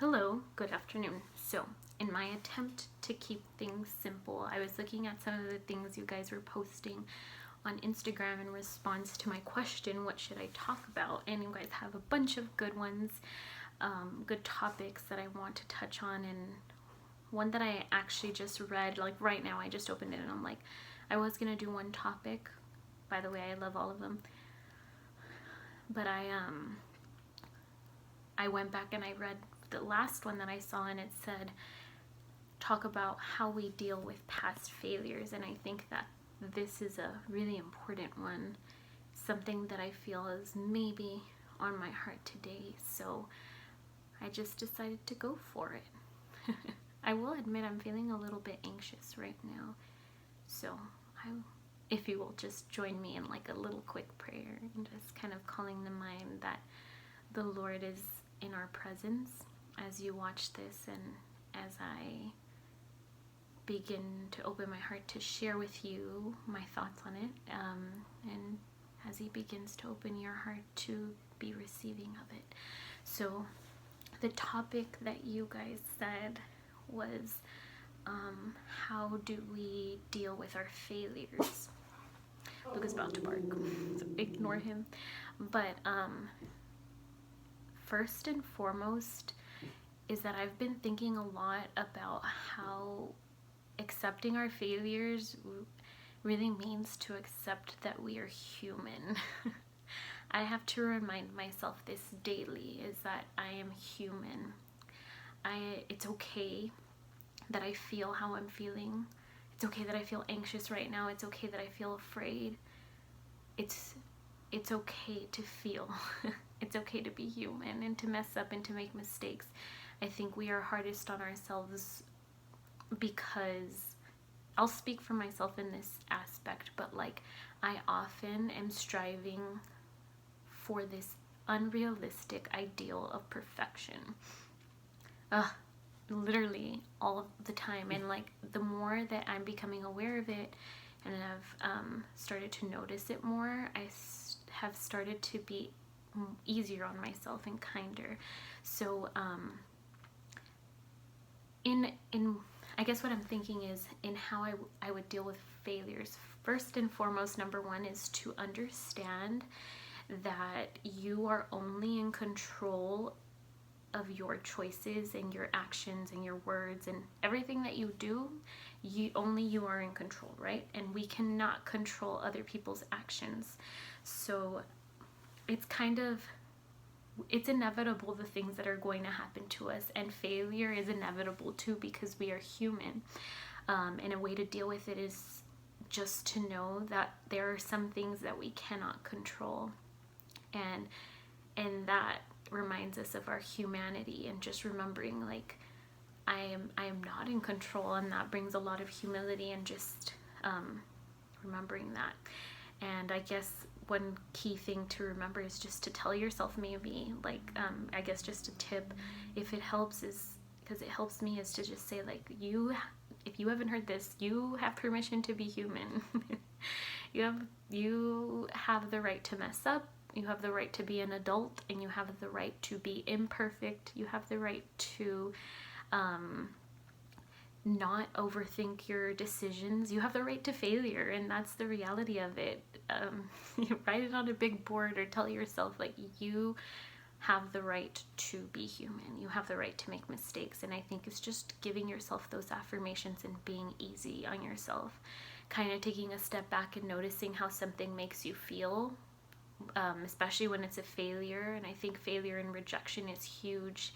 Hello, good afternoon. So, in my attempt to keep things simple, I was looking at some of the things you guys were posting on Instagram in response to my question, what should I talk about? And you guys have a bunch of good ones, good topics that I want to touch on. And one that I actually just read, like right now, I just opened it and I'm like, I was gonna do one topic. By the way, I love all of them. But I went back and I read the last one that I saw, and it said talk about how we deal with past failures. And I think that this is a really important one, something that I feel is maybe on my heart today. So I just decided to go for it. I will admit I'm feeling a little bit anxious right now. So if you will just join me in like a little quick prayer and just kind of calling to mind that the Lord is in our presence as you watch this, and as I begin to open my heart to share with you my thoughts on it, and as He begins to open your heart to be receiving of it. So the topic that you guys said was how do we deal with our failures? Luke is about to bark, so ignore him. But first and foremost is that I've been thinking a lot about how accepting our failures really means to accept that we are human. I have to remind myself this daily, is that I am human. It's okay that I feel how I'm feeling. It's okay that I feel anxious right now. It's okay that I feel afraid. It's okay to feel. It's okay to be human and to mess up and to make mistakes. I think we are hardest on ourselves because I'll speak for myself in this aspect, but like I often am striving for this unrealistic ideal of perfection. Literally all the time. And like the more that I'm becoming aware of it and I've started to notice it more, I have started to be easier on myself and kinder. So in I guess what I'm thinking is in how I would deal with failures. First and foremost, number one is to understand that you are only in control of your choices and your actions and your words and everything that you do. Only you are in control, right? And we cannot control other people's actions. So it's inevitable, the things that are going to happen to us, and failure is inevitable too, because we are human. And a way to deal with it is just to know that there are some things that we cannot control, and that reminds us of our humanity, and just remembering like I am not in control, and that brings a lot of humility, and just remembering that. And I guess one key thing to remember is just to tell yourself, maybe like I guess just a tip, if it helps, is because it helps me, is to just say like, if you haven't heard this, you have permission to be human. you have the right to mess up. You have the right to be an adult, and you have the right to be imperfect. You have the right to not overthink your decisions. You have the right to failure, and that's the reality of it. You write it on a big board, or tell yourself like, you have the right to be human. You have the right to make mistakes. And I think it's just giving yourself those affirmations and being easy on yourself, kind of taking a step back and noticing how something makes you feel, especially when it's a failure. And I think failure and rejection is huge,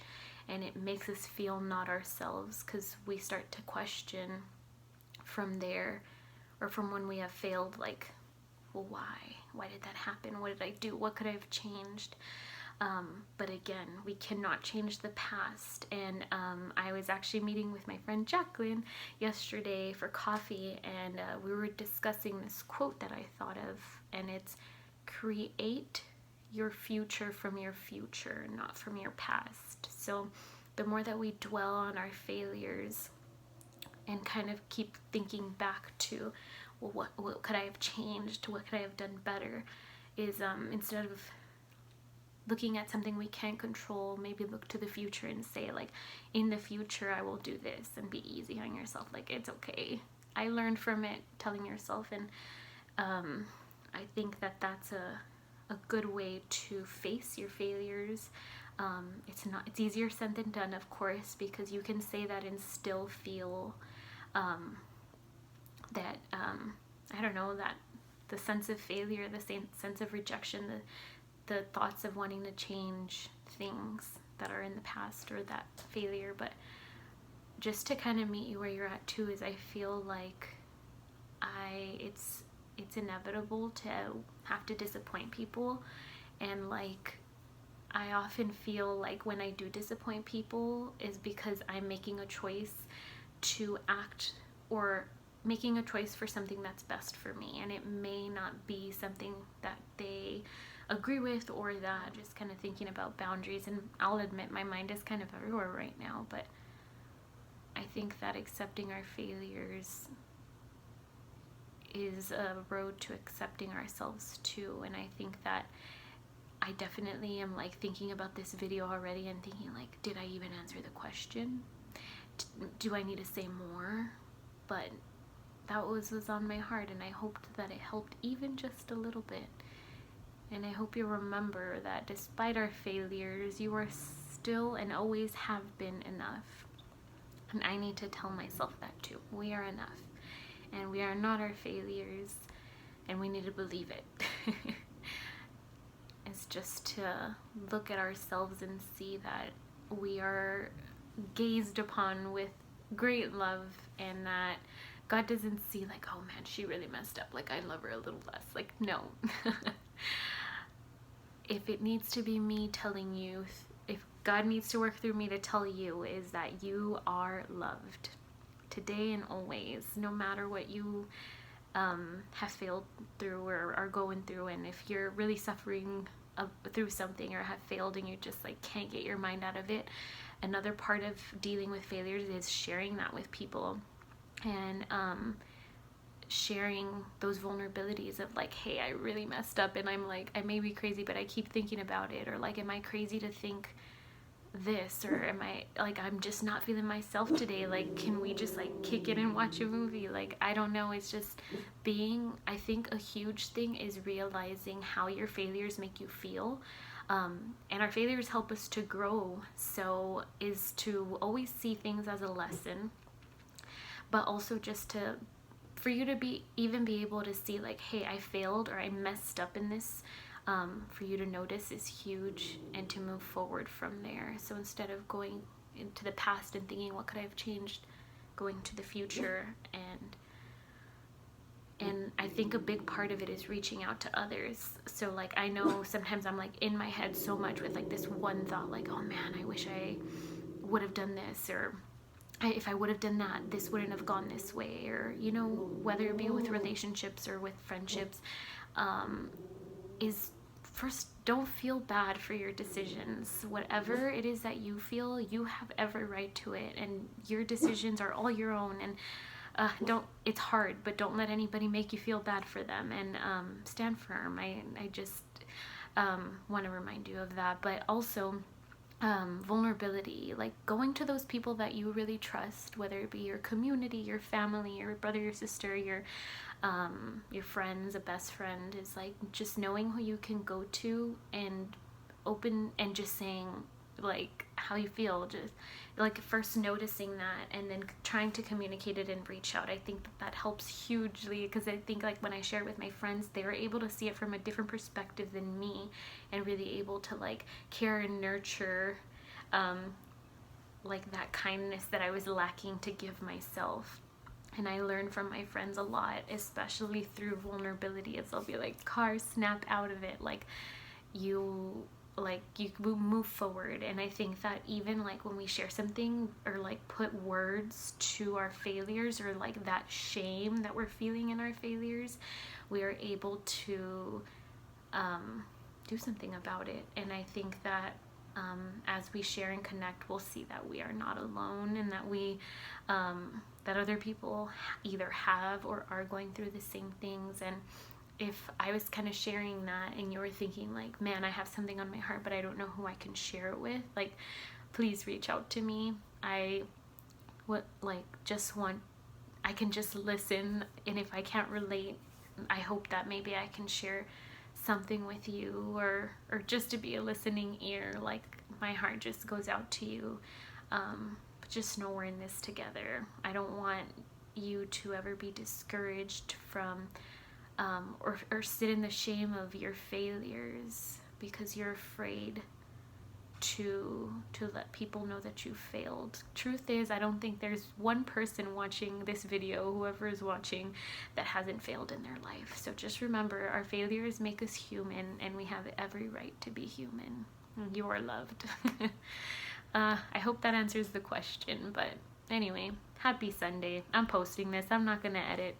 and it makes us feel not ourselves, because we start to question from there, or from when we have failed, like, well, why did that happen? What did I do? What could I have changed? But again, we cannot change the past. And I was actually meeting with my friend Jacqueline yesterday for coffee, and we were discussing this quote that I thought of, and it's, create your future from your future, not from your past. So the more that we dwell on our failures and kind of keep thinking back to, well, what could I have changed? What could I have done better? Is instead of looking at something we can't control, maybe look to the future and say like, in the future I will do this, and be easy on yourself. Like, it's okay. I learned from it, telling yourself. And I think that that's a good way to face your failures. It's easier said than done, of course, because you can say that and still feel that I don't know, that the sense of failure, the same sense of rejection, the thoughts of wanting to change things that are in the past, or that failure. But just to kind of meet you where you're at too, is I feel like it's inevitable to have to disappoint people. And like, I often feel like when I do disappoint people is because I'm making a choice to act, or making a choice for something that's best for me, and it may not be something that they agree with, or that just kind of thinking about boundaries. And I'll admit my mind is kind of everywhere right now, but I think that accepting our failures is a road to accepting ourselves too. And I think that I definitely am like thinking about this video already and thinking like, did I even answer the question? Do I need to say more? But that was on my heart, and I hoped that it helped even just a little bit. And I hope you remember that despite our failures, you are still and always have been enough. And I need to tell myself that too. We are enough, and we are not our failures, and we need to believe it. It's just to look at ourselves and see that we are gazed upon with great love, and that God doesn't see like, oh man, she really messed up, like I love her a little less. Like, no. If it needs to be me telling you, if God needs to work through me to tell you, is that you are loved today and always, no matter what you have failed through or are going through. And if you're really suffering through something, or have failed and you just like can't get your mind out of it, another part of dealing with failures is sharing that with people, and sharing those vulnerabilities of like, hey, I really messed up, and I'm like, I may be crazy, but I keep thinking about it. Or like, am I crazy to think this? Or am I like, I'm just not feeling myself today, like can we just like kick it and watch a movie? Like, I don't know. It's just being, I think a huge thing is realizing how your failures make you feel. And our failures help us to grow, so is to always see things as a lesson, but also just to, for you to be able to see like, hey, I failed, or I messed up in this. For you to notice is huge, and to move forward from there. So instead of going into the past and thinking, what could I have changed, going to the future. And I think a big part of it is reaching out to others. So like, I know sometimes I'm like in my head so much with like this one thought, like, oh man, I wish I would have done this, or if I would have done that, this wouldn't have gone this way. Or, you know, whether it be with relationships or with friendships, is first, don't feel bad for your decisions. Whatever it is that you feel, you have every right to it, and your decisions are all your own. And it's hard, but don't let anybody make you feel bad for them, and stand firm. I just want to remind you of that. But also vulnerability, like going to those people that you really trust, whether it be your community, your family, your brother, your sister, your friends, a best friend, is like just knowing who you can go to and open, and just saying like how you feel, just like first noticing that, and then trying to communicate it and reach out. I think that helps hugely, because I think like when I share it with my friends, they were able to see it from a different perspective than me, and really able to like care and nurture like that kindness that I was lacking to give myself. And I learn from my friends a lot, especially through vulnerability, as they'll be like, Car, snap out of it, like you move forward. And I think that even like when we share something, or like put words to our failures, or like that shame that we're feeling in our failures, we are able to do something about it. And I think that as we share and connect, we'll see that we are not alone, and that we that other people either have or are going through the same things. And if I was kind of sharing that and you're thinking like, man, I have something on my heart, but I don't know who I can share it with, like, please reach out to me. I would like I can just listen, and if I can't relate, I hope that maybe I can share something with you, or just to be a listening ear. Like, my heart just goes out to you. But just know we're in this together. I don't want you to ever be discouraged from or sit in the shame of your failures because you're afraid to let people know that you failed. Truth is, I don't think there's one person watching this video, whoever is watching, that hasn't failed in their life. So just remember, our failures make us human, and we have every right to be human. You are loved. I hope that answers the question, but anyway, happy Sunday. I'm posting this. I'm not gonna edit.